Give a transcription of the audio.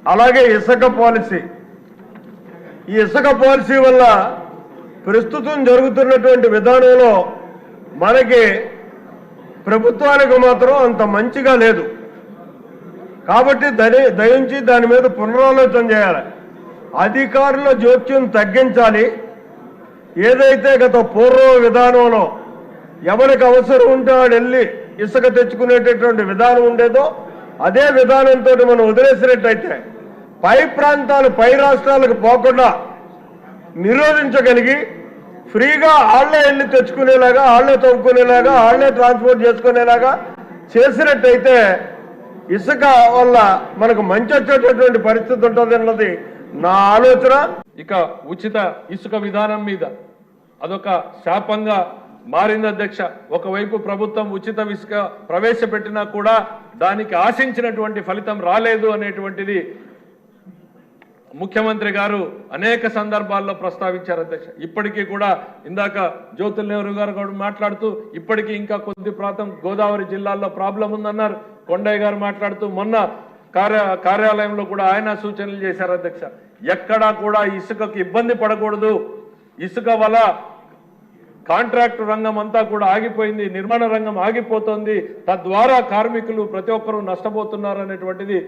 అలాగే ఇసుక పాలసీ, ఈ ఇసుక పాలసీ వల్ల ప్రస్తుతం జరుగుతున్నటువంటి విధానంలో మనకి ప్రభుత్వానికి మాత్రం అంత మంచిగా లేదు. కాబట్టి దయించి దాని మీద పునరాలోచన చేయాలి. అధికారుల జోక్యం తగ్గించాలి. ఏదైతే గత పూర్వ విధానంలో ఎవరికి అవసరం ఉంటే వాడు వెళ్ళి ఇసుక తెచ్చుకునేటటువంటి విధానం ఉండేదో అదే విధానంతో మనం వదిలేసినట్టయితే పై ప్రాంతాలు పై రాష్ట్రాలకు పోకుండా నిరోధించగలిగి ఫ్రీగా ఆళ్లే వెళ్ళి తెచ్చుకునేలాగా, ఆళ్లే తవ్వుకునేలాగా, ఆళ్లే ట్రాన్స్పోర్ట్ చేసుకునేలాగా చేసినట్టయితే ఇసుక వల్ల మనకు మంచి వచ్చేటటువంటి పరిస్థితి ఉంటుంది అన్నది నా ఆలోచన. ఇక ఉచిత ఇసుక విధానం మీద అదొక శాపంగా మారింది అధ్యక్ష. ఒకవైపు ప్రభుత్వం ఉచిత ఇసుక ప్రవేశపెట్టినా కూడా దానికి ఆశించినటువంటి ఫలితం రాలేదు అనేటువంటిది ముఖ్యమంత్రి గారు అనేక సందర్భాల్లో ప్రస్తావించారు అధ్యక్ష. ఇప్పటికీ కూడా ఇందాక జ్యోతుల్ నెహ్రూ గారు కూడా మాట్లాడుతూ ఇప్పటికీ ఇంకా కొద్ది ప్రాంతం గోదావరి జిల్లాల్లో ప్రాబ్లం ఉందన్నారు. కొండయ్య గారు మాట్లాడుతూ మొన్న కార్యాలయంలో కూడా ఆయన సూచనలు చేశారు అధ్యక్ష. ఎక్కడా కూడా ఇసుకకు ఇబ్బంది పడకూడదు, ఇసుక వల్ల కాంట్రాక్టు రంగం అంతా కూడా ఆగిపోయింది, నిర్మాణ రంగం ఆగిపోతుంది, తద్వారా కార్మికులు ప్రతి ఒక్కరూ నష్టపోతున్నారు అనేటువంటిది